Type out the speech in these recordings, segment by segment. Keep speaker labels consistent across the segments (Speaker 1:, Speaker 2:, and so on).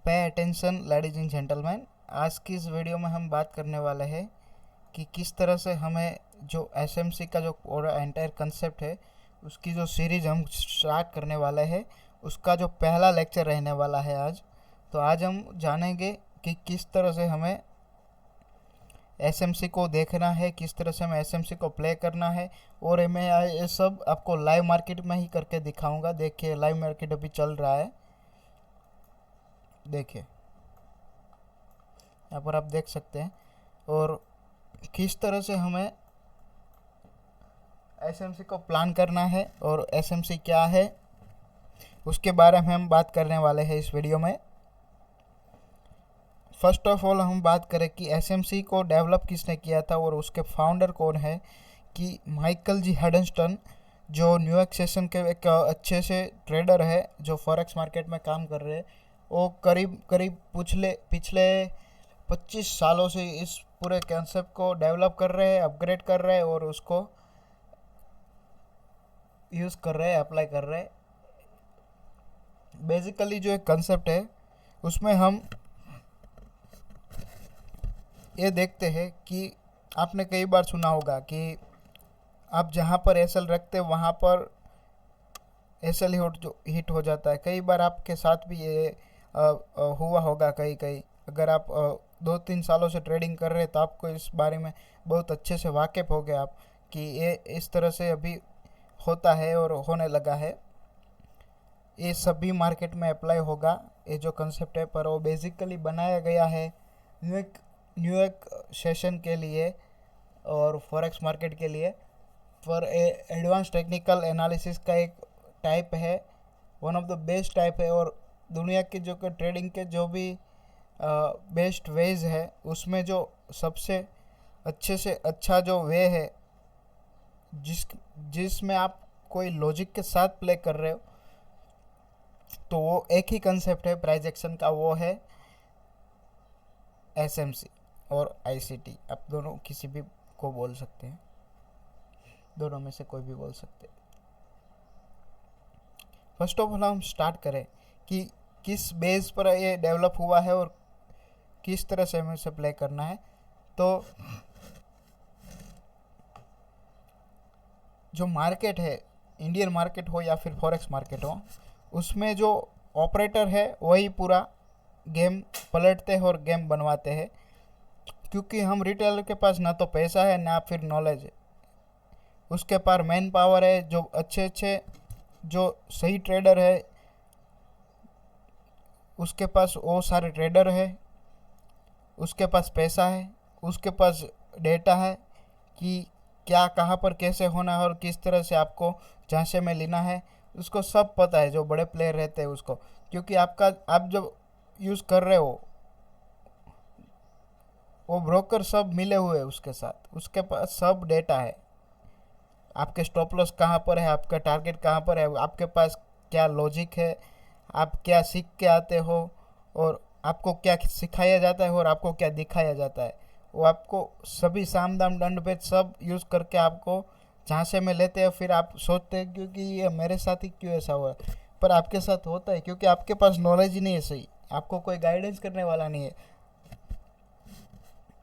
Speaker 1: Pay attention ladies and gentleman. आज की इस वीडियो में हम बात करने वाले हैं कि किस तरह से हमें जो एसएमसी का जो पूरा एंटायर कंसेप्ट है उसकी जो सीरीज़ हम स्टार्ट करने वाले हैं उसका जो पहला लेक्चर रहने वाला है आज। तो आज हम जानेंगे कि किस तरह से हमें एसएमसी को देखना है, किस तरह से हमें एसएमसी को प्ले करना है। और मैं ये सब आपको लाइव मार्केट में ही करके दिखाऊंगा। देखिए लाइव मार्केट अभी चल रहा है, देखिए यहाँ पर आप देख सकते हैं। और किस तरह से हमें एसएमसी को प्लान करना है और एसएमसी क्या है उसके बारे में हम बात करने वाले हैं इस वीडियो में। फर्स्ट ऑफ ऑल हम बात करें कि एसएमसी को डेवलप किसने किया था और उसके फाउंडर कौन है। कि माइकल जी हडनस्टन जो न्यूयॉर्क सेशन के एक अच्छे से ट्रेडर है जो फॉरेक्स मार्केट में काम कर रहे हैं। वो करीब करीब पिछले 25 सालों से इस पूरे कॉन्सेप्ट को डेवलप कर रहे हैं, अपग्रेड कर रहे हैं और उसको यूज़ कर रहे हैं, अप्लाई कर रहे हैं। बेसिकली जो एक कंसेप्ट है उसमें हम ये देखते हैं कि आपने कई बार सुना होगा कि आप जहाँ पर एसएल रखते हैं वहाँ पर एसएल हिट हो जाता है। कई बार आपके साथ भी ये हुआ होगा। कहीं कहीं अगर आप 2-3 सालों से ट्रेडिंग कर रहे हैं तो आपको इस बारे में बहुत अच्छे से वाकिफ़ हो गए आप कि ये इस तरह से अभी होता है और होने लगा है। ये सभी मार्केट में अप्लाई होगा ये जो कंसेप्ट है, पर वो बेसिकली बनाया गया है न्यूयॉर्क सेशन के लिए और फॉरेक्स मार्केट के लिए। पर एडवांस टेक्निकल एनालिसिस का एक टाइप है, one of the best type है। और दुनिया के जो ट्रेडिंग के जो भी बेस्ट वेज है उसमें जो सबसे अच्छे से अच्छा जो वे है जिसमें आप कोई लॉजिक के साथ प्ले कर रहे हो, तो वो एक ही कंसेप्ट है प्राइस एक्शन का, वो है एसएमसी और आईसीटी। आप दोनों किसी भी को बोल सकते हैं, दोनों में से कोई भी बोल सकते हैं। फर्स्ट ऑफ ऑल हम स्टार्ट करें कि किस बेस पर ये डेवलप हुआ है और किस तरह से हमें इसे प्ले करना है। तो जो मार्केट है, इंडियन मार्केट हो या फिर फॉरेक्स मार्केट हो, उसमें जो ऑपरेटर है वही पूरा गेम पलटते हैं और गेम बनवाते हैं। क्योंकि हम रिटेलर के पास ना तो पैसा है ना फिर नॉलेज है, उसके पास मैन पावर है। जो अच्छे जो सही ट्रेडर है उसके पास वो सारे ट्रेडर है, उसके पास पैसा है, उसके पास डेटा है कि क्या कहाँ पर कैसे होना है और किस तरह से आपको झांसे में लेना है, उसको सब पता है जो बड़े प्लेयर रहते हैं उसको। क्योंकि आप जब यूज़ कर रहे हो वो ब्रोकर सब मिले हुए हैं उसके साथ, उसके पास सब डेटा है। आपके स्टॉप लॉस कहाँ पर है, आपका टारगेट कहाँ पर है, आपके पास क्या लॉजिक है, आप क्या सीख के आते हो और आपको क्या सिखाया जाता है और आपको क्या दिखाया जाता है, वो आपको सभी साम दाम दंड भेद सब यूज़ करके आपको झांसे में लेते हैं। फिर आप सोचते हैं क्योंकि ये मेरे साथ ही क्यों ऐसा हुआ, पर आपके साथ होता है क्योंकि आपके पास नॉलेज ही नहीं है सही, आपको कोई गाइडेंस करने वाला नहीं है।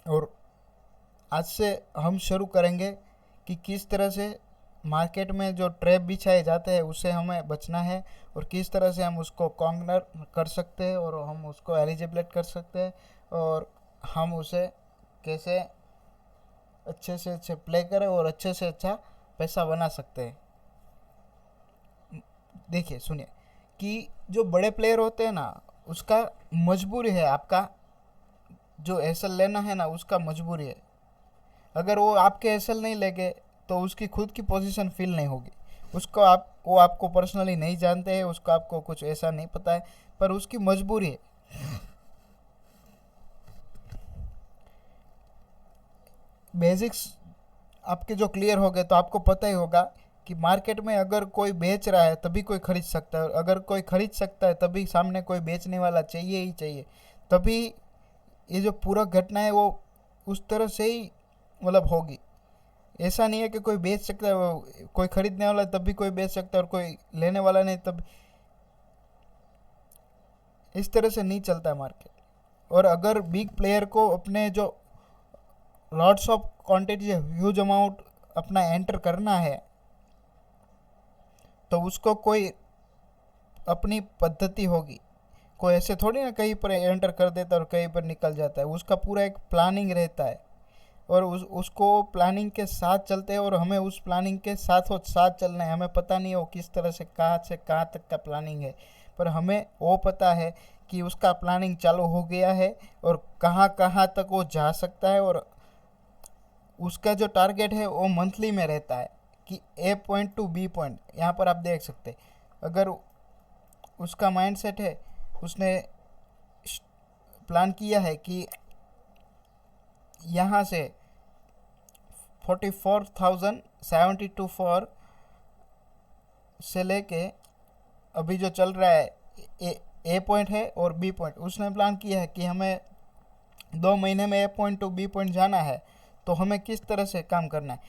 Speaker 1: और आज से हम शुरू करेंगे कि किस तरह से मार्केट में जो ट्रैप बिछाए जाते हैं उससे हमें बचना है और किस तरह से हम उसको कॉर्नर कर सकते हैं और हम उसको एलिजिबलेट कर सकते हैं और हम उसे कैसे अच्छे से अच्छे प्ले करें और अच्छे से अच्छा पैसा बना सकते हैं। देखिए सुनिए कि जो बड़े प्लेयर होते हैं ना उसका मजबूरी है, आपका जो एसएल लेना है ना उसका मजबूरी है। अगर वो आपके एसएल नहीं लेंगे तो उसकी खुद की पोजीशन फील नहीं होगी। वो आपको पर्सनली नहीं जानते हैं, उसको आपको कुछ ऐसा नहीं पता है, पर उसकी मजबूरी है। बेसिक्स आपके जो क्लियर हो गए तो आपको पता ही होगा कि मार्केट में अगर कोई बेच रहा है तभी कोई खरीद सकता है और अगर कोई खरीद सकता है तभी सामने कोई बेचने वाला चाहिए ही चाहिए। तभी ये जो पूरा घटना है वो उस तरह से ही मतलब होगी। ऐसा नहीं है कि कोई बेच सकता है, कोई खरीदने वाला तभी कोई बेच सकता है और कोई लेने वाला नहीं तब। इस तरह से नहीं चलता है मार्केट। और अगर बिग प्लेयर को अपने जो lots of quantity huge amount अपना एंटर करना है, तो उसको कोई अपनी पद्धति होगी। कोई ऐसे थोड़ी ना कहीं पर एंटर कर देता है और कहीं पर निकल जाता है। उसका पूरा एक प्लानिंग रहता है और उसको प्लानिंग के साथ चलते हैं और हमें उस प्लानिंग के साथ साथ चलना है। हमें पता नहीं हो किस तरह से कहाँ तक का प्लानिंग है, पर हमें वो पता है कि उसका प्लानिंग चालू हो गया है और कहाँ कहाँ तक वो जा सकता है। और उसका जो टारगेट है वो मंथली में रहता है कि ए पॉइंट टू बी पॉइंट। यहाँ पर आप देख सकते हैं, अगर उसका माइंडसेट है, उसने प्लान किया है कि यहाँ से 44,072 से लेके अभी जो चल रहा है ए पॉइंट है और बी पॉइंट, उसने प्लान किया है कि हमें 2 महीने में ए पॉइंट टू बी पॉइंट जाना है, तो हमें किस तरह से काम करना है।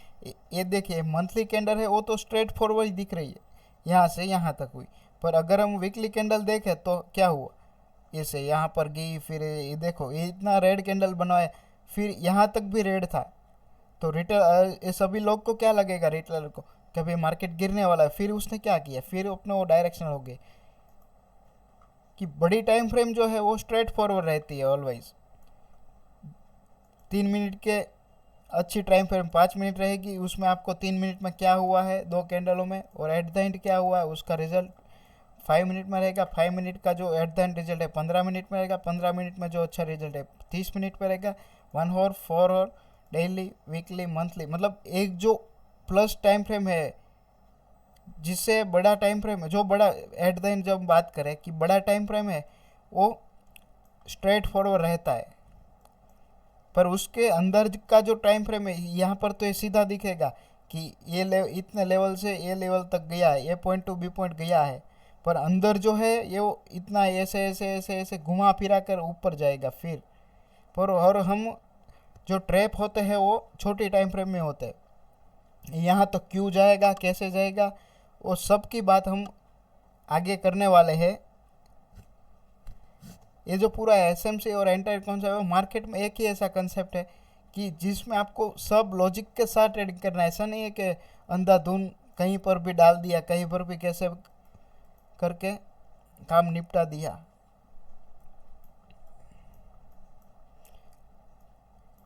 Speaker 1: ये देखिए मंथली कैंडल है, वो तो स्ट्रेट फॉरवर्ड दिख रही है, यहाँ से यहाँ तक हुई। पर अगर हम वीकली कैंडल देखें तो क्या हुआ, ऐसे यहाँ पर गई, फिर ये देखो ये इतना रेड कैंडल बनाया, फिर यहाँ तक भी रेड था। तो रिटेल ये सभी लोग को क्या लगेगा, रिटेलर को, कि भाई मार्केट गिरने वाला है। फिर उसने क्या किया, फिर अपने वो डायरेक्शन हो गए कि बड़ी टाइम फ्रेम जो है वो स्ट्रेट फॉरवर्ड रहती है ऑलवेज। 3 मिनट के अच्छी टाइम फ्रेम 5 मिनट रहेगी, उसमें आपको 3 मिनट में क्या हुआ है 2 कैंडलों में, और एट द एंड क्या हुआ है उसका रिजल्ट 5 मिनट में रहेगा। 5 मिनट का जो एट द एंड रिजल्ट है 15 मिनट में रहेगा। 15 मिनट में जो अच्छा रिजल्ट है 30 मिनट में रहेगा। 1 hour 4 hour daily weekly monthly, मतलब एक जो प्लस टाइम फ्रेम है, जिससे बड़ा टाइम फ्रेम है, जो बड़ा एट द एंड जब बात करें कि बड़ा टाइम फ्रेम है, वो स्ट्रेट फॉरवर्ड रहता है। पर उसके अंदर का जो टाइम फ्रेम है, यहाँ पर तो ये सीधा दिखेगा कि ये इतने लेवल से ये लेवल तक गया है, ए पॉइंट टू बी पॉइंट गया है। पर अंदर जो है ये वो इतना ऐसे ऐसे ऐसे ऐसे घुमा फिरा कर ऊपर जाएगा फिर। पर और हम जो ट्रैप होते हैं वो छोटी टाइम फ्रेम में होते हैं। यहाँ तो क्यों जाएगा, कैसे जाएगा, वो सब की बात हम आगे करने वाले हैं। ये जो पूरा एसएमसी और एंटायर कॉन्सेप्ट है, मार्केट में एक ही ऐसा कंसेप्ट है कि जिसमें आपको सब लॉजिक के साथ ट्रेडिंग करना है। ऐसा नहीं है कि अंधाधुन कहीं पर भी डाल दिया, कहीं पर भी कैसे करके काम निपटा दिया।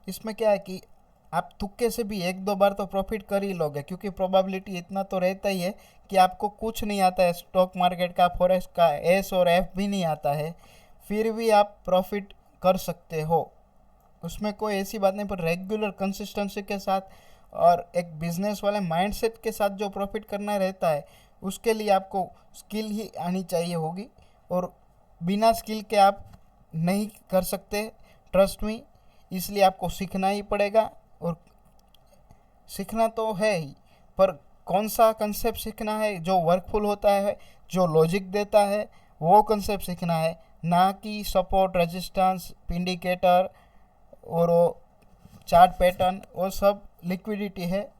Speaker 1: इसमें क्या है कि आप तुक्के से भी 1-2 बार तो प्रॉफिट कर ही लोगे, क्योंकि प्रोबेबिलिटी इतना तो रहता ही है कि आपको कुछ नहीं आता है स्टॉक मार्केट का, फॉरेक्स का एस और एफ भी नहीं आता है, फिर भी आप प्रॉफिट कर सकते हो। उसमें कोई ऐसी बात नहीं, पर रेगुलर कंसिस्टेंसी के साथ और एक बिजनेस वाले माइंडसेट के साथ जो प्रॉफिट करना रहता है, उसके लिए आपको स्किल ही आनी चाहिए होगी। और बिना स्किल के आप नहीं कर सकते, ट्रस्ट मी। इसलिए आपको सीखना ही पड़ेगा, और सीखना तो है ही, पर कौन सा कंसेप्ट सीखना है जो वर्कफुल होता है, जो लॉजिक देता है, वो कंसेप्ट सीखना है, ना कि सपोर्ट, रेजिस्टेंस, इंडिकेटर और वो चार्ट पैटर्न, वो सब लिक्विडिटी है।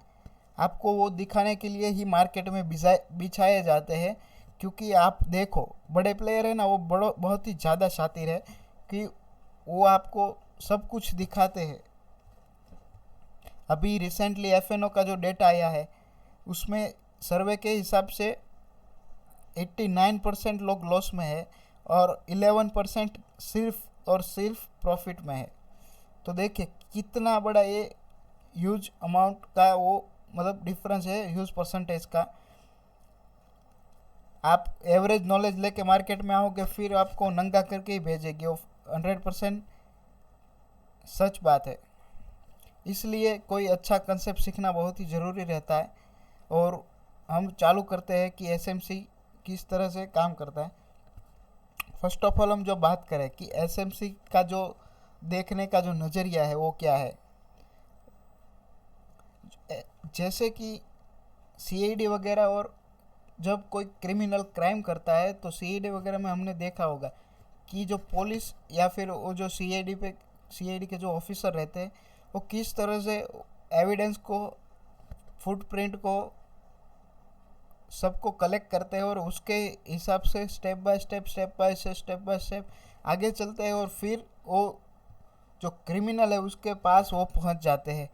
Speaker 1: आपको वो दिखाने के लिए ही मार्केट में बिछाए जाते हैं। क्योंकि आप देखो बड़े प्लेयर है ना, वो बहुत ही ज़्यादा शातिर है कि वो आपको सब कुछ दिखाते हैं। अभी रिसेंटली एफएनओ का जो डेटा आया है, उसमें सर्वे के हिसाब से 89% लोग लॉस में है और 11% सिर्फ और सिर्फ प्रॉफिट में है। तो देखिए कितना बड़ा ये ह्यूज अमाउंट का वो मतलब डिफरेंस है, ह्यूज परसेंटेज का। आप एवरेज नॉलेज लेके मार्केट में आओगे, फिर आपको नंगा करके ही भेजेगी, वो 100% सच बात है। इसलिए कोई अच्छा कंसेप्ट सीखना बहुत ही ज़रूरी रहता है। और हम चालू करते हैं कि एसएमसी किस तरह से काम करता है। फर्स्ट ऑफ ऑल हम जो बात करें कि एसएमसी का जो देखने का जो नज़रिया है वो क्या है। जैसे कि सीआईडी वगैरह, और जब कोई क्रिमिनल क्राइम करता है तो सीआईडी वगैरह में हमने देखा होगा कि जो पुलिस या फिर वो जो सीआईडी के जो ऑफिसर रहते हैं, वो किस तरह से एविडेंस को, फुटप्रिंट को सबको कलेक्ट करते हैं और उसके हिसाब से स्टेप बाय स्टेप आगे चलते हैं और फिर वो जो क्रिमिनल है उसके पास वो पहुंच जाते हैं।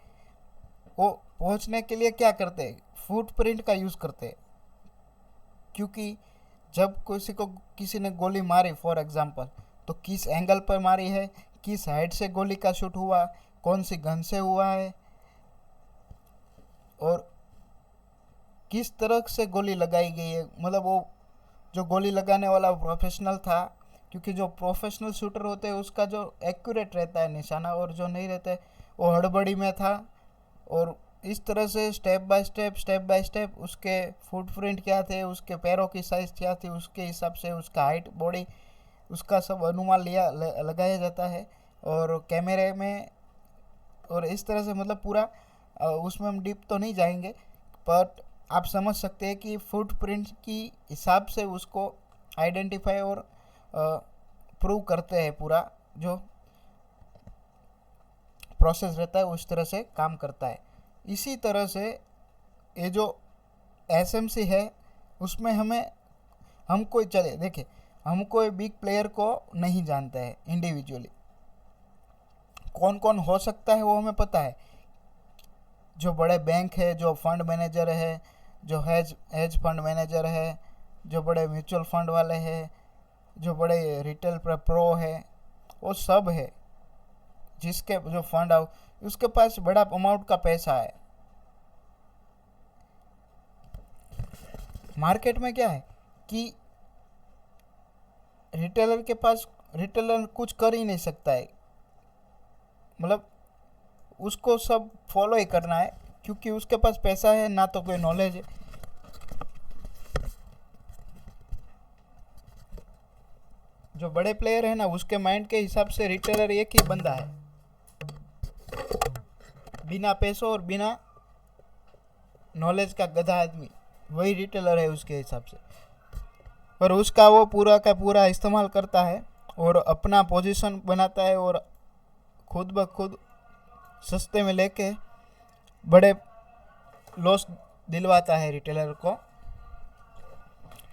Speaker 1: वो पहुंचने के लिए क्या करते हैं, फुटप्रिंट का यूज़ करते हैं। क्योंकि जब किसी ने गोली मारी फॉर एग्जांपल, तो किस एंगल पर मारी है, किस हाइट से गोली का शूट हुआ, कौन सी गन से हुआ है और किस तरह से गोली लगाई गई है। मतलब वो जो गोली लगाने वाला प्रोफेशनल था, क्योंकि जो प्रोफेशनल शूटर होते हैं उसका जो एक्यूरेट रहता है निशाना, और जो नहीं रहते वो हड़बड़ी में था। और इस तरह से स्टेप बाय स्टेप उसके फुटप्रिंट क्या थे, उसके पैरों की साइज़ क्या थी, उसके हिसाब से उसका हाइट, बॉडी, उसका सब अनुमान लगाया जाता है और कैमरे में। और इस तरह से मतलब पूरा उसमें हम डीप तो नहीं जाएंगे, बट आप समझ सकते हैं कि फुटप्रिंट की हिसाब से उसको आइडेंटिफाई और प्रूव करते हैं। पूरा जो प्रोसेस रहता है उस तरह से काम करता है। इसी तरह से ये जो एसएमसी है उसमें हम कोई चले देखे, हम कोई बिग प्लेयर को नहीं जानते हैं इंडिविजुअली, कौन कौन हो सकता है वो हमें पता है। जो बड़े बैंक है, जो फंड मैनेजर है, जो हेज फंड मैनेजर है, जो बड़े म्यूचुअल फंड वाले हैं, जो बड़े रिटेल प्रो है, वो सब है जिसके जो फंड उसके पास बड़ा अमाउंट का पैसा है। मार्केट में क्या है कि रिटेलर कुछ कर ही नहीं सकता है, मतलब उसको सब फॉलो ही करना है क्योंकि उसके पास पैसा है, ना तो कोई नॉलेज है। जो बड़े प्लेयर है ना, उसके माइंड के हिसाब से रिटेलर एक ही बंदा है, बिना पैसों और बिना नॉलेज का गधा आदमी, वही रिटेलर है उसके हिसाब से। पर उसका वो पूरा का पूरा इस्तेमाल करता है और अपना पोजीशन बनाता है और खुद ब खुद सस्ते में लेके बड़े लॉस दिलवाता है रिटेलर को।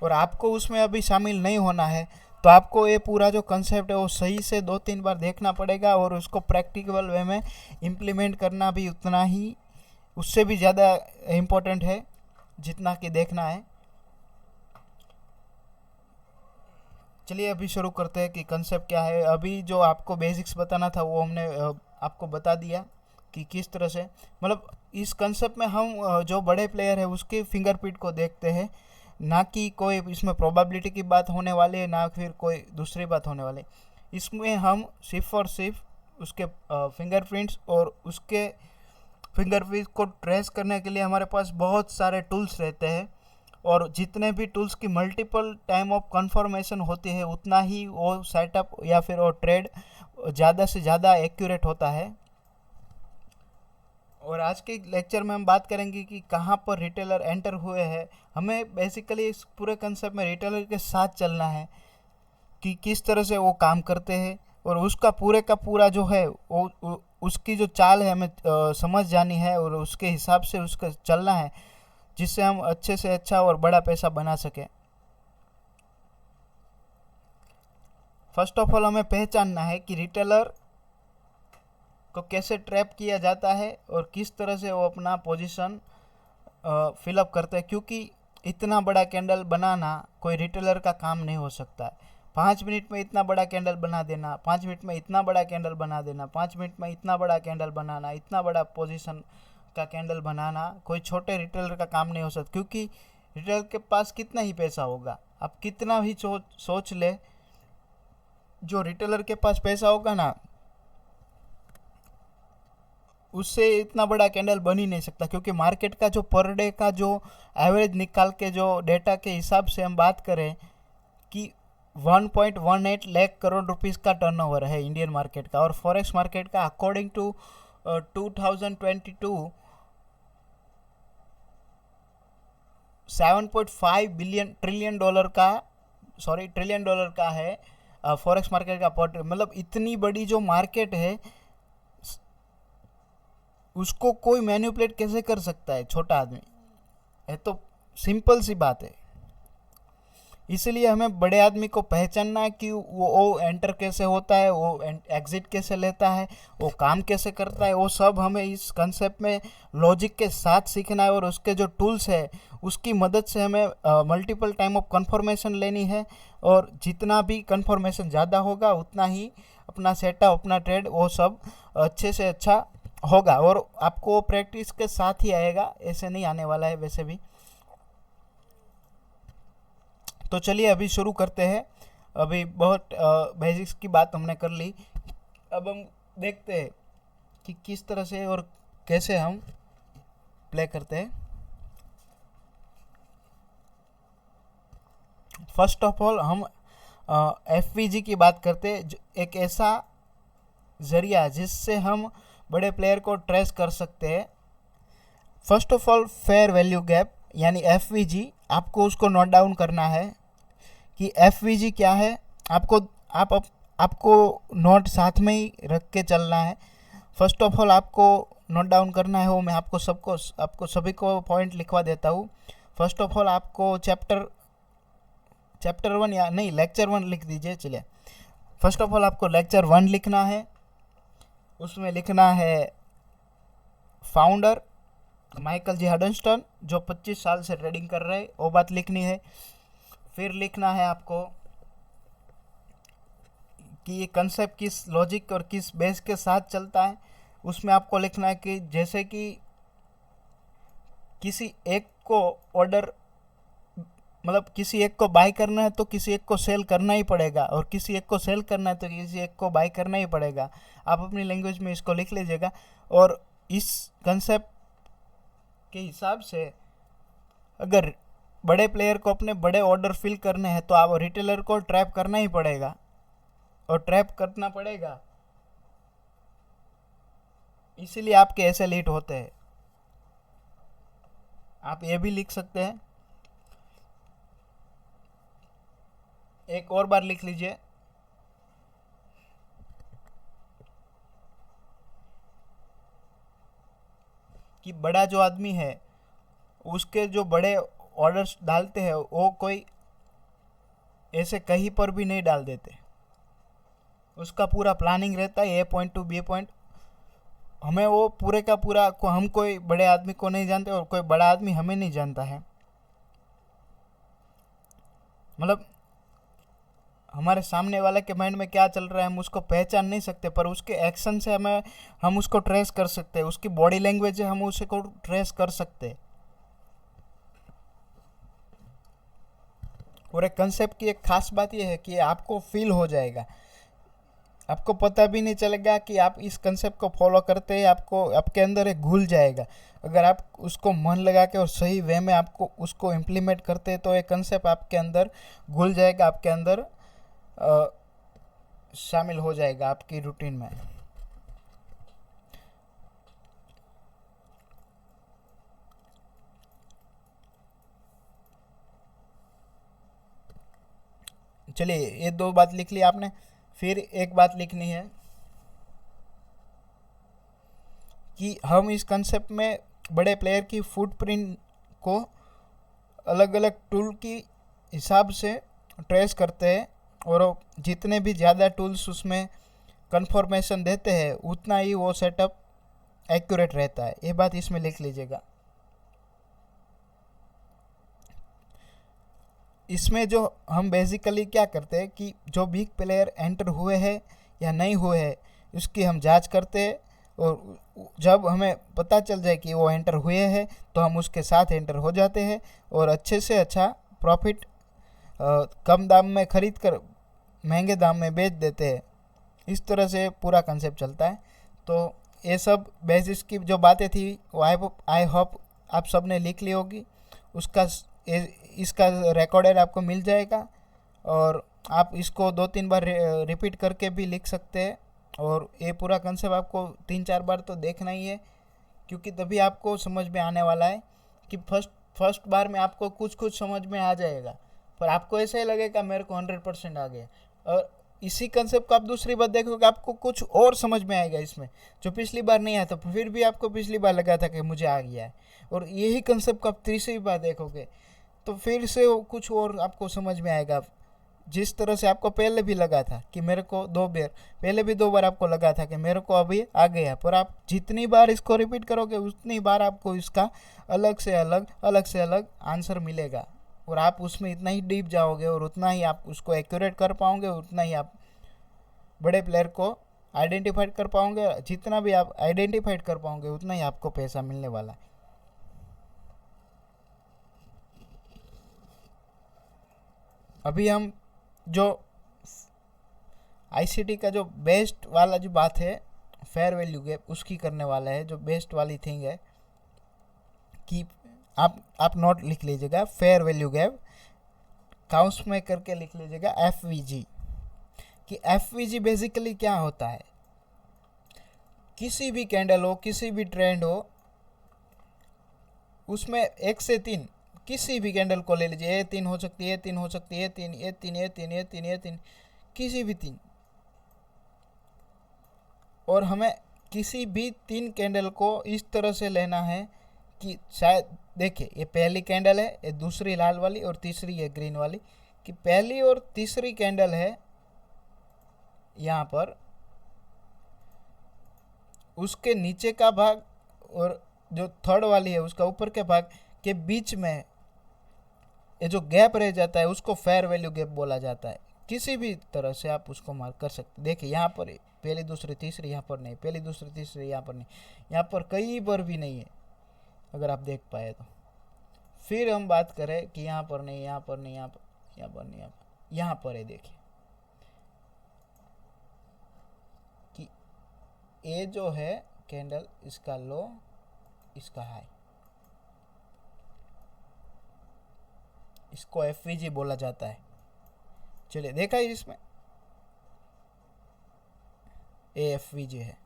Speaker 1: और आपको उसमें अभी शामिल नहीं होना है, तो आपको ये पूरा जो कंसेप्ट है वो सही से 2-3 बार देखना पड़ेगा और उसको प्रैक्टिकल वे में इम्प्लीमेंट करना भी उतना ही, उससे भी ज़्यादा इम्पोर्टेंट है जितना कि देखना है। चलिए अभी शुरू करते हैं कि कंसेप्ट क्या है। अभी जो आपको बेसिक्स बताना था वो हमने आपको बता दिया कि किस तरह से, मतलब इस कंसेप्ट में हम जो बड़े प्लेयर है उसके फिंगरप्रिंट को देखते हैं, ना कि कोई इसमें प्रोबेबिलिटी की बात होने वाली है, ना फिर कोई दूसरी बात होने वाली। इसमें हम सिर्फ और सिर्फ उसके फिंगरप्रिंट्स और उसके फिंगरप्रिंट को ट्रेस करने के लिए हमारे पास बहुत सारे टूल्स रहते हैं, और जितने भी टूल्स की मल्टीपल टाइम ऑफ कन्फर्मेशन होती है उतना ही वो सेटअप या फिर वो ट्रेड ज़्यादा से ज़्यादा एक्यूरेट होता है। और आज के लेक्चर में हम बात करेंगे कि कहाँ पर रिटेलर एंटर हुए हैं। हमें बेसिकली इस पूरे कंसेप्ट में रिटेलर के साथ चलना है कि किस तरह से वो काम करते हैं, और उसका पूरे का पूरा जो है वो उसकी जो चाल है हमें समझ जानी है और उसके हिसाब से उसका चलना है, जिससे हम अच्छे से अच्छा और बड़ा पैसा बना सकें। फर्स्ट ऑफ ऑल हमें पहचानना है कि रिटेलर को कैसे ट्रैप किया जाता है और किस तरह से वो अपना पोजीशन फिलअप करते हैं, क्योंकि इतना बड़ा कैंडल बनाना कोई रिटेलर का काम नहीं हो सकता है। 5 मिनट में इतना बड़ा कैंडल बना देना, 5 मिनट में इतना बड़ा कैंडल बना देना, 5 मिनट में इतना बड़ा कैंडल बनाना, इतना बड़ा पोजीशन का कैंडल बनाना कोई छोटे रिटेलर का काम नहीं हो सकता। क्योंकि रिटेलर के पास कितना ही पैसा होगा, आप कितना भी सोच ले, जो रिटेलर के पास पैसा होगा ना उससे इतना बड़ा कैंडल बन ही नहीं सकता। क्योंकि मार्केट का जो पर डे का जो एवरेज निकाल के जो डेटा के हिसाब से हम बात करें कि 1.18 लाख करोड़ रुपीस का टर्नओवर है इंडियन मार्केट का, और फॉरेक्स मार्केट का अकॉर्डिंग टू 2022 7.5 ट्रिलियन डॉलर का है फॉरेक्स मार्केट का पोर्ट। मतलब इतनी बड़ी जो मार्केट है उसको कोई मैनिपुलेट कैसे कर सकता है, छोटा आदमी है तो सिंपल सी बात है। इसलिए हमें बड़े आदमी को पहचानना है कि वो एंटर कैसे होता है, वो एग्जिट कैसे लेता है, वो काम कैसे करता है, वो सब हमें इस कंसेप्ट में लॉजिक के साथ सीखना है। और उसके जो टूल्स है उसकी मदद से हमें मल्टीपल टाइम ऑफ कन्फर्मेशन लेनी है। और जितना भी कन्फर्मेशन ज़्यादा होगा उतना ही अपना सेटअप, अपना ट्रेड, वो सब अच्छे से अच्छा होगा। और आपको प्रैक्टिस के साथ ही आएगा, ऐसे नहीं आने वाला है वैसे भी। तो चलिए अभी शुरू करते हैं। अभी बहुत बेसिक्स की बात हमने कर ली। अब हम देखते हैं कि किस तरह से और कैसे हम प्ले करते हैं। फर्स्ट ऑफ ऑल हम एफवीजी की बात करते हैं, एक ऐसा जरिया जिससे हम बड़े प्लेयर को ट्रेस कर सकते हैं। First of all fair value gap यानी एफवीजी, आपको उसको नोट डाउन करना है कि एफवीजी क्या है। आपको नोट साथ में ही रख के चलना है। फर्स्ट ऑफ ऑल आपको नोट डाउन करना है, वो मैं आपको सभी को पॉइंट लिखवा देता हूँ। फर्स्ट ऑफ ऑल आपको चैप्टर 1 या नहीं लेक्चर 1 लिख दीजिए। चलिए फर्स्ट ऑफ ऑल आपको लेक्चर 1 लिखना है। उसमें लिखना है फाउंडर माइकल जी हडनस्टन, जो 25 साल से ट्रेडिंग कर रहे हैं, वो बात लिखनी है। फिर लिखना है आपको कि ये कंसेप्ट किस लॉजिक और किस बेस के साथ चलता है। उसमें आपको लिखना है कि जैसे कि किसी एक को ऑर्डर, मतलब किसी एक को बाय करना है तो किसी एक को सेल करना ही पड़ेगा, और किसी एक को सेल करना है तो किसी एक को बाय करना ही पड़ेगा। आप अपनी लैंग्वेज में इसको लिख लीजिएगा। और इस कंसेप्ट के हिसाब से अगर बड़े प्लेयर को अपने बड़े ऑर्डर फिल करने हैं तो आप रिटेलर को ट्रैप करना ही पड़ेगा, और ट्रैप करना पड़ेगा, इसीलिए आपके ऐसे लेट होते हैं। आप ये भी लिख सकते हैं। एक और बार लिख लीजिए कि बड़ा जो आदमी है उसके जो बड़े ऑर्डर्स डालते हैं वो कोई ऐसे कहीं पर भी नहीं डाल देते। उसका पूरा प्लानिंग रहता है, ए पॉइंट टू बी पॉइंट। हमें वो पूरे का पूरा हम कोई बड़े आदमी को नहीं जानते और कोई बड़ा आदमी हमें नहीं जानता है। मतलब हमारे सामने वाले के माइंड में क्या चल रहा है हम उसको पहचान नहीं सकते, पर उसके एक्शन से हम उसको ट्रेस कर सकते हैं। उसकी बॉडी लैंग्वेज है, हम उसको ट्रेस कर सकते हैं। और एक कंसेप्ट की एक खास बात यह है कि आपको फील हो जाएगा, आपको पता भी नहीं चलेगा कि आप इस कंसेप्ट को फॉलो करते हैं। आपके अंदर एक घुल जाएगा। अगर आप उसको मन लगा के और सही वे में आपको उसको इम्प्लीमेंट करते हैं तो ये कंसेप्ट आपके अंदर घुल जाएगा, आपके अंदर शामिल हो जाएगा आपकी रूटीन में। चलिए ये 2 बात लिख ली आपने। फिर एक बात लिखनी है कि हम इस कंसेप्ट में बड़े प्लेयर की फुटप्रिंट को अलग अलग टूल की हिसाब से ट्रेस करते हैं, और जितने भी ज़्यादा टूल्स उसमें कंफर्मेशन देते हैं उतना ही वो सेटअप एक्यूरेट रहता है। ये बात इसमें लिख लीजिएगा। इसमें जो हम बेसिकली क्या करते हैं कि जो बिग प्लेयर एंटर हुए हैं या नहीं हुए हैं उसकी हम जांच करते हैं, और जब हमें पता चल जाए कि वो एंटर हुए हैं तो हम उसके साथ एंटर हो जाते हैं और अच्छे से अच्छा प्रॉफिट कम दाम में खरीद कर महंगे दाम में बेच देते हैं। इस तरह से पूरा कंसेप्ट चलता है। तो ये सब बेसिस की जो बातें थी वो आई होप आप सब ने लिख ली होगी। इसका रिकॉर्डेड आपको मिल जाएगा, और आप इसको 2-3 बार रिपीट करके भी लिख सकते हैं। और ये पूरा कंसेप्ट आपको 3-4 बार तो देखना ही है, क्योंकि तभी आपको समझ में आने वाला है कि फर्स्ट बार में आपको कुछ समझ में आ जाएगा, पर आपको ऐसा ही लगेगा मेरे को 100% आ गया। और इसी कंसेप्ट को आप दूसरी बार देखोगे आपको कुछ और समझ में आएगा इसमें, जो पिछली बार नहीं आया था, फिर भी आपको पिछली बार लगा था कि मुझे आ गया है। और यही कंसेप्ट को आप तीसरी बार देखोगे तो फिर से वो कुछ और आपको समझ में आएगा। जिस तरह से आपको पहले भी लगा था कि मेरे को 2 बार, पहले भी 2 बार आपको लगा था कि मेरे को अभी आ गया, पर आप जितनी बार इसको रिपीट करोगे उतनी बार आपको इसका अलग से अलग आंसर मिलेगा, और आप उसमें इतना ही डीप जाओगे और उतना ही आप उसको एक्यूरेट कर पाओगे, उतना ही आप बड़े प्लेयर को आइडेंटिफाइड कर पाओगे। जितना भी आप आइडेंटिफाइड कर पाओगे उतना ही आपको पैसा मिलने वाला है। अभी हम जो आईसीटी का जो बेस्ट वाला जो बात है फेयर वैल्यू गैप, उसकी करने वाला है। जो बेस्ट वाली थिंग है कि आप नोट लिख लीजिएगा, फेयर वैल्यू गैप काउंस में करके लिख लीजिएगा एफवीजी। कि एफवीजी बेसिकली क्या होता है, किसी भी कैंडल हो, किसी भी ट्रेंड हो, उसमें 1 से 3 किसी भी कैंडल को ले लीजिए, A3 हो सकती है, A3 हो सकती है, A3 किसी भी 3, और हमें किसी भी 3 कैंडल को इस तरह से लेना है कि शायद देखिए ये पहली कैंडल है, ये दूसरी लाल वाली और तीसरी है ग्रीन वाली, कि पहली और तीसरी कैंडल है यहाँ पर, उसके नीचे का भाग और जो थर्ड वाली है उसका ऊपर के भाग के बीच में ये जो गैप रह जाता है उसको फेयर वैल्यू गैप बोला जाता है। किसी भी तरह से आप उसको मार्क कर सकते। देखिए यहाँ पर पहली दूसरी तीसरी, यहाँ पर नहीं, पहली दूसरी तीसरी यहाँ पर नहीं, यहाँ पर कहीं पर भी नहीं है अगर आप देख पाए तो। फिर हम बात करें कि यहाँ पर नहीं, यहाँ पर नहीं, यहाँ पर नहीं, यहाँ पर है। देखिए कि ये जो है कैंडल, इसका लो, इसका हाई, इसको एफवीजी बोला जाता है। चलिए देखा है इसमें एफवीजी है।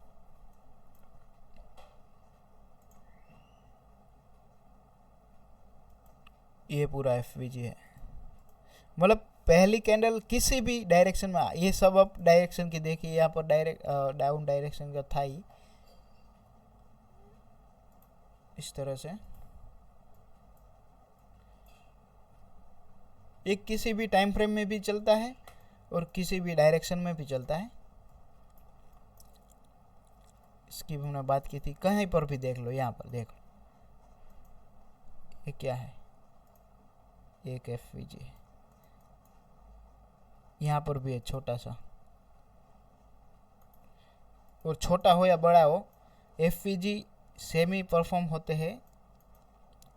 Speaker 1: ये पूरा एफवीजी है, मतलब पहली कैंडल किसी भी डायरेक्शन में, ये सब अप डायरेक्शन की देखिए, यहाँ पर डायरेक्ट डाउन डायरेक्शन का था ही इस तरह से। एक किसी भी टाइम फ्रेम में भी चलता है और किसी भी डायरेक्शन में भी चलता है। इसकी भी हमने बात की थी, कहीं पर भी देख लो, यहाँ पर देख लो, ये क्या है, एक एफवीजी है। यहाँ पर भी है छोटा सा, और छोटा हो या बड़ा हो एफवीजी सेम ही परफॉर्म होते हैं,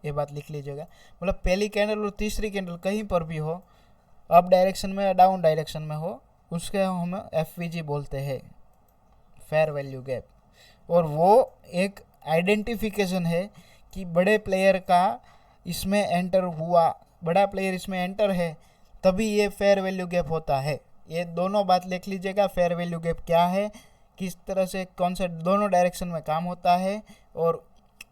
Speaker 1: ये बात लिख लीजिएगा। मतलब पहली कैंडल और तीसरी कैंडल कहीं पर भी हो, अप डायरेक्शन में या डाउन डायरेक्शन में हो, उसके हम एफवीजी बोलते हैं, फेयर वैल्यू गैप। और वो एक आइडेंटिफिकेशन है कि बड़े प्लेयर का इसमें एंटर हुआ, बड़ा प्लेयर इसमें एंटर है, तभी ये फेयर वैल्यू गैप होता है। ये दोनों बात लिख लीजिएगा, फेयर वैल्यू गैप क्या है, किस तरह से कौन से दोनों डायरेक्शन में काम होता है, और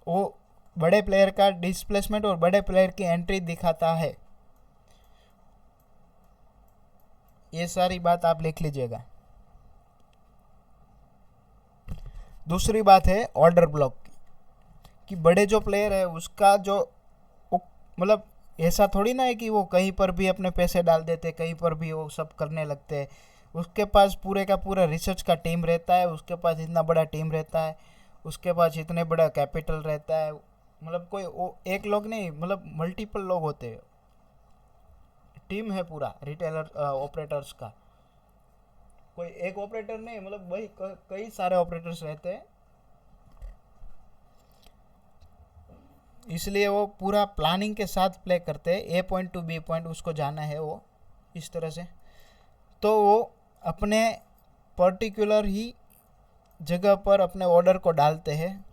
Speaker 1: वो बड़े प्लेयर का डिस्प्लेसमेंट और बड़े प्लेयर की एंट्री दिखाता है। ये सारी बात आप लिख लीजिएगा। दूसरी बात है ऑर्डर ब्लॉक की, कि बड़े जो प्लेयर है उसका जो, मतलब ऐसा थोड़ी ना है कि वो कहीं पर भी अपने पैसे डाल देते, कहीं पर भी वो सब करने लगते हैं। उसके पास पूरे का पूरा रिसर्च का टीम रहता है, उसके पास इतना बड़ा टीम रहता है, उसके पास इतने बड़ा कैपिटल रहता है। मतलब कोई एक लोग नहीं, मतलब मल्टीपल लोग होते हैं, टीम है पूरा रिटेलर ऑपरेटर्स का। कोई एक ऑपरेटर नहीं, मतलब वही कई सारे ऑपरेटर्स रहते हैं। इसलिए वो पूरा प्लानिंग के साथ प्ले करते हैं, ए पॉइंट टू बी पॉइंट उसको जाना है वो इस तरह से। तो वो अपने पर्टिकुलर ही जगह पर अपने ऑर्डर को डालते हैं।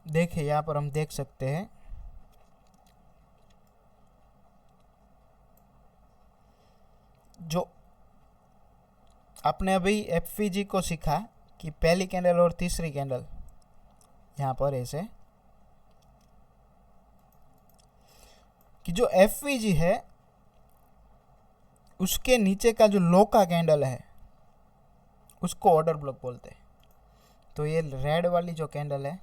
Speaker 1: देखिए यहाँ पर हम देख सकते हैं, जो आपने अभी एफवीजी को सीखा कि पहली कैंडल और तीसरी कैंडल, यहाँ पर ऐसे कि जो एफवीजी है उसके नीचे का जो लो का कैंडल है उसको ऑर्डर ब्लॉक बोलते हैं। तो ये रेड वाली जो कैंडल है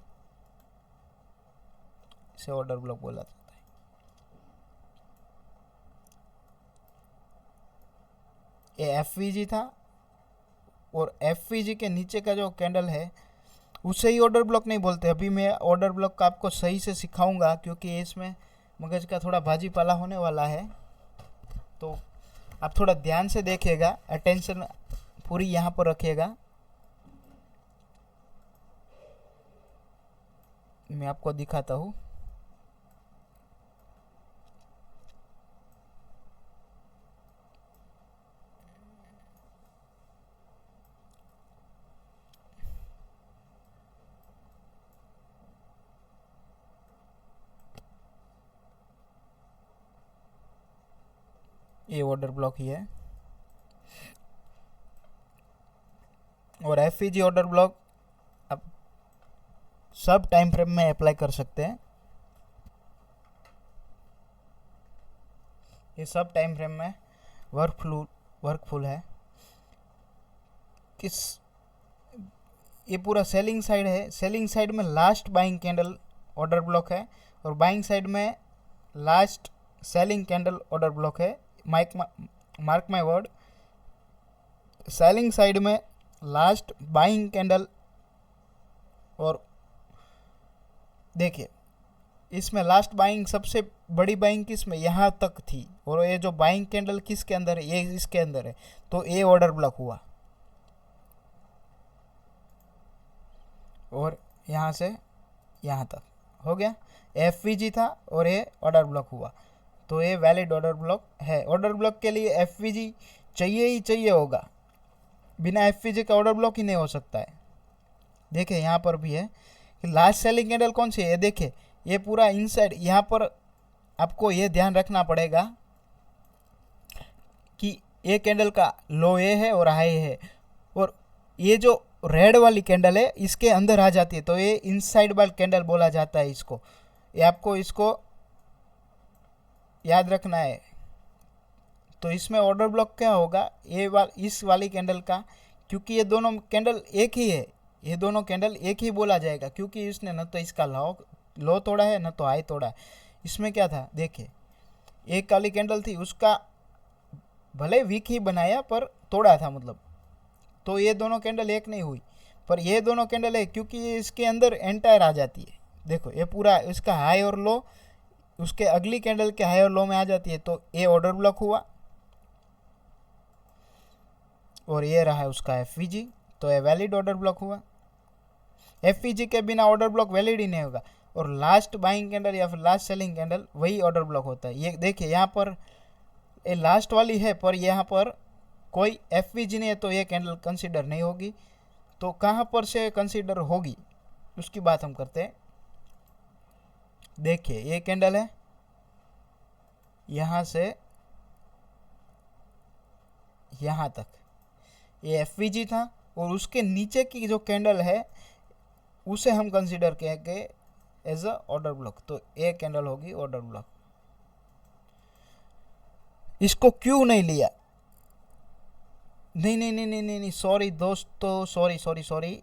Speaker 1: इसे ऑर्डर ब्लॉक बोला जाता है। ये एफवीजी था और एफवीजी के नीचे का जो कैंडल है उसे ही ऑर्डर ब्लॉक नहीं बोलते। अभी मैं ऑर्डर ब्लॉक का आपको सही से सिखाऊंगा क्योंकि इसमें मगज का थोड़ा भाजी पाला होने वाला है, तो आप थोड़ा ध्यान से देखिएगा, अटेंशन पूरी यहाँ पर रखिएगा। मैं आपको दिखाता हूँ। ये ऑर्डर ब्लॉक ही है और एफईजी ऑर्डर ब्लॉक आप सब टाइम फ्रेम में अप्लाई कर सकते हैं। ये सब टाइम फ्रेम में वर्कफुल है। किस ये पूरा सेलिंग साइड है। सेलिंग साइड में last buying candle order block है और बाइंग साइड में last selling candle order block है। Mark my word, selling side में लास्ट बाइंग कैंडल, और देखिए इसमें लास्ट बाइंग सबसे बड़ी बाइंग किसमें यहाँ तक थी, और ये जो बाइंग कैंडल किसके अंदर है, ये इसके अंदर है, तो ये ऑर्डर ब्लॉक हुआ। और यहाँ से यहाँ तक हो गया, एफवीजी था और ये ऑर्डर ब्लॉक हुआ, तो ये वैलिड ऑर्डर ब्लॉक है। ऑर्डर ब्लॉक के लिए एफवीजी चाहिए ही चाहिए होगा, बिना एफवीजी का ऑर्डर ब्लॉक ही नहीं हो सकता है। देखिए यहाँ पर भी है कि लास्ट सेलिंग कैंडल कौन सी है, देखिए ये पूरा इनसाइड। यहाँ पर आपको ये ध्यान रखना पड़ेगा कि ये कैंडल का लो ए है और हाई है, और ये जो रेड वाली कैंडल है इसके अंदर आ जाती है, तो ये इनसाइड वाली कैंडल बोला जाता है इसको। ये आपको इसको याद रखना है। तो इसमें ऑर्डर ब्लॉक क्या होगा, इस वाली कैंडल का, क्योंकि ये दोनों कैंडल एक ही है, ये दोनों कैंडल एक ही बोला जाएगा, क्योंकि इसने न तो इसका लो तोड़ा है न तो हाई तोड़ा है। इसमें क्या था, देखिए एक काली कैंडल थी, उसका भले वीक ही बनाया पर तोड़ा था, मतलब तो ये दोनों कैंडल एक नहीं हुई, पर ये दोनों कैंडल है क्योंकि ये इसके अंदर एंटायर आ जाती है। देखो ये पूरा इसका हाई और लो उसके अगली कैंडल के हाई और लो में आ जाती है, तो ये ऑर्डर ब्लॉक हुआ। और ये रहा है उसका एफवीजी, तो ये वैलिड ऑर्डर ब्लॉक हुआ। एफवीजी के बिना ऑर्डर ब्लॉक वैलिड ही नहीं होगा। और लास्ट बाइंग कैंडल या फिर लास्ट सेलिंग कैंडल वही ऑर्डर ब्लॉक होता है। ये देखिए यहाँ पर ये लास्ट वाली है, पर यहाँ पर कोई एफवीजी नहीं है, तो ये कैंडल कंसीडर नहीं होगी। तो कहाँ पर से कंसीडर होगी उसकी बात हम करते हैं। देखिए ये कैंडल है, यहाँ से यहाँ तक ये एफवीजी था, और उसके नीचे की जो कैंडल है उसे हम कंसीडर करेंगे एज अ ऑर्डर ब्लॉक, तो ये कैंडल होगी ऑर्डर ब्लॉक। इसको क्यों नहीं लिया, नहीं नहीं नहीं नहीं नहीं, सॉरी दोस्तों, सॉरी।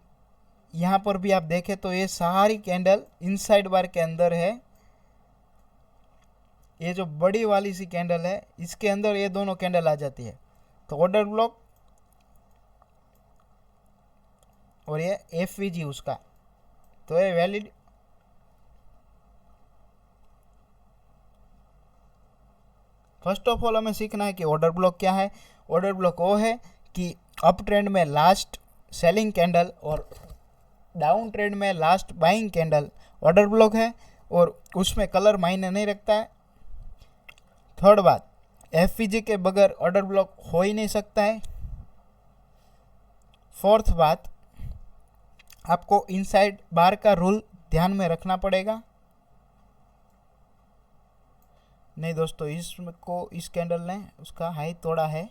Speaker 1: यहाँ पर भी आप देखें तो ये सारी कैंडल इनसाइड बार के अंदर है। ये जो बड़ी वाली सी कैंडल है इसके अंदर ये दोनों कैंडल आ जाती है, तो ऑर्डर ब्लॉक। और ये एफवीजी उसका, तो ये वैलिड। फर्स्ट ऑफ ऑल हमें सीखना है कि ऑर्डर ब्लॉक क्या है। ऑर्डर ब्लॉक वो है कि अप ट्रेंड में लास्ट सेलिंग कैंडल और डाउन ट्रेंड में last buying candle order block है, और उसमें कलर मायने नहीं रखता है। थर्ड बात, एफवीजी के बगैर ऑर्डर ब्लॉक हो ही नहीं सकता है। फोर्थ बात, आपको इनसाइड बार का रूल ध्यान में रखना पड़ेगा। नहीं दोस्तों, इस कैंडल ने उसका हाई तोड़ा है,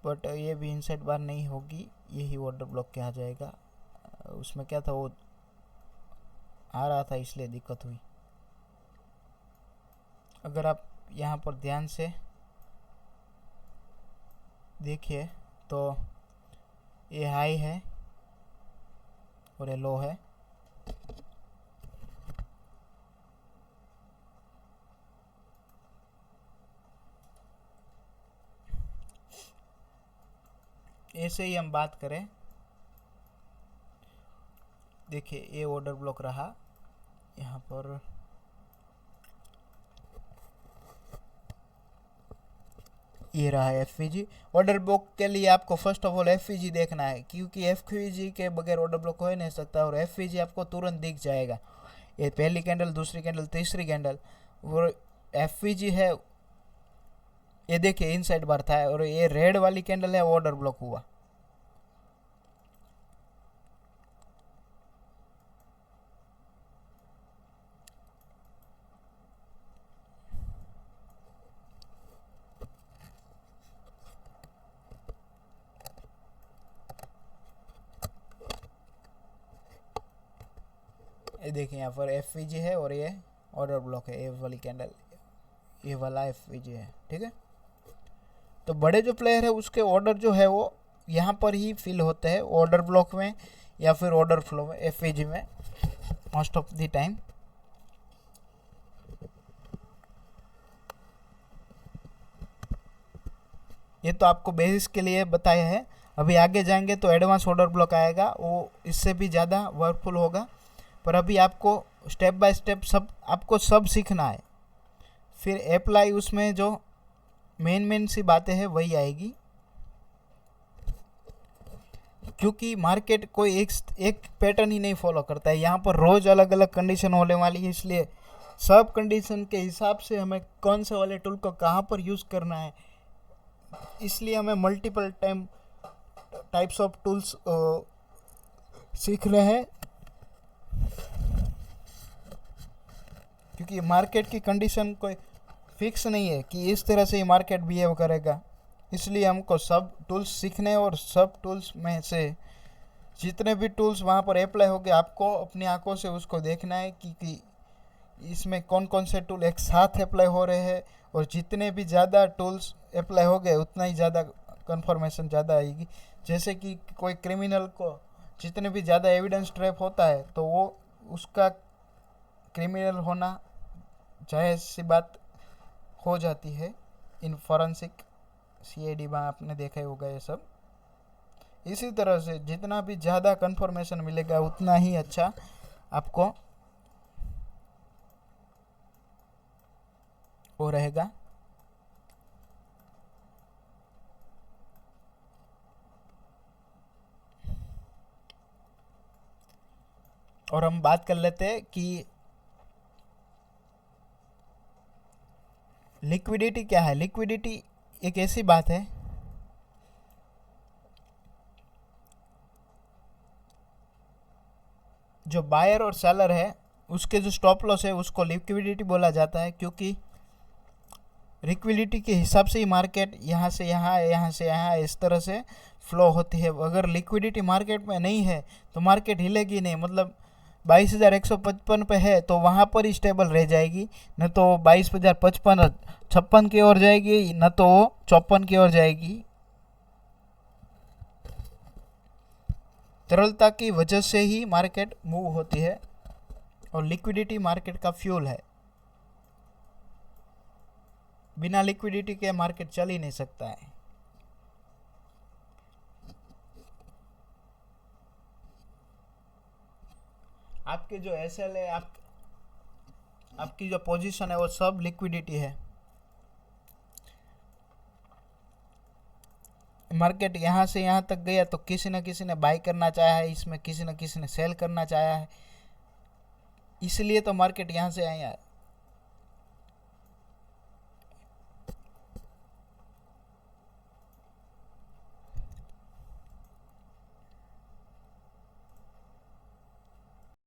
Speaker 1: बट ये भी इनसाइड बार नहीं होगी, यही ऑर्डर ब्लॉक के आ जाएगा। उसमें क्या था, वो आ रहा था इसलिए दिक्कत हुई। अगर आप यहाँ पर ध्यान से देखिए तो ये हाई है और ये लो है। ऐसे ही हम बात करें, देखिए ये ऑर्डर ब्लॉक रहा, यहाँ पर ये रहा एफवीजी। ऑर्डर ब्लॉक के लिए आपको फर्स्ट ऑफ ऑल एफवीजी देखना है, क्योंकि एफवीजी के बगैर ऑर्डर ब्लॉक हो ही नहीं सकता, और एफवीजी आपको तुरंत दिख जाएगा। ये पहली कैंडल, दूसरी कैंडल, तीसरी कैंडल, और एफवीजी है, ये देखिए इनसाइड बार था, और ये रेड वाली कैंडल है ऑर्डर ब्लॉक हुआ। ये देखिए यहाँ पर एफवीजी है और ये ऑर्डर ब्लॉक है, ये वाली कैंडल, ये वाला एफवीजी है, ठीक है। तो बड़े जो प्लेयर है उसके ऑर्डर जो है वो यहाँ पर ही फिल होते हैं, ऑर्डर ब्लॉक में या फिर ऑर्डर फ्लो में, एफवीजी में मोस्ट ऑफ द टाइम। ये तो आपको बेसिस के लिए बताया है, अभी आगे जाएंगे तो एडवांस ऑर्डर ब्लॉक आएगा, वो इससे भी ज़्यादा वर्कफुल होगा, पर अभी आपको स्टेप बाय स्टेप आपको सब सीखना है। फिर अप्लाई उसमें जो मेन सी बातें हैं वही आएगी, क्योंकि मार्केट कोई एक पैटर्न ही नहीं फॉलो करता है, यहाँ पर रोज़ अलग अलग कंडीशन होने वाली है, इसलिए सब कंडीशन के हिसाब से हमें कौन से वाले टूल को कहाँ पर यूज़ करना है, इसलिए हमें मल्टीपल टाइप्स ऑफ टूल्स सीखने हैं, क्योंकि मार्केट की कंडीशन कोई फिक्स नहीं है कि इस तरह से ही मार्केट बिहेव करेगा, इसलिए हमको सब टूल्स सीखने, और सब टूल्स में से जितने भी टूल्स वहाँ पर अप्लाई हो गए आपको अपनी आंखों से उसको देखना है कि इसमें कौन कौन से टूल एक साथ अप्लाई हो रहे हैं, और जितने भी ज़्यादा टूल्स अप्लाई हो गए उतना ही ज़्यादा कंफर्मेशन ज़्यादा आएगी। जैसे कि कोई क्रिमिनल को जितने भी ज़्यादा एविडेंस ट्रैप होता है तो वो उसका क्रिमिनल होना जायज़ सी बात हो जाती है, इन फॉरेंसिक सीआईडी में आपने देखा ही होगा ये सब। इसी तरह से जितना भी ज़्यादा कंफर्मेशन मिलेगा उतना ही अच्छा आपको वो रहेगा। और हम बात कर लेते हैं कि लिक्विडिटी क्या है। लिक्विडिटी एक ऐसी बात है जो बायर और सेलर है उसके जो स्टॉप लॉस है उसको लिक्विडिटी बोला जाता है, क्योंकि लिक्विडिटी के हिसाब से ही मार्केट यहाँ से यहाँ, यहाँ से यहाँ इस तरह से फ्लो होती है। अगर लिक्विडिटी मार्केट में नहीं है तो मार्केट हिलेगी नहीं, मतलब 22,155 पे है तो वहाँ पर ही स्टेबल रह जाएगी, न तो 22,056 की ओर जाएगी, न तो 54 की ओर जाएगी। तरलता की वजह से ही मार्केट मूव होती है, और लिक्विडिटी मार्केट का फ्यूल है, बिना लिक्विडिटी के मार्केट चल ही नहीं सकता है। आपके जो एसएल है, आपकी जो पोजीशन है वो सब लिक्विडिटी है। मार्केट यहाँ से यहाँ तक गया तो किसी न किसी ने बाय करना चाहा है, इसमें किसी न किसी ने सेल करना चाहा है, इसलिए तो मार्केट यहाँ से आया है।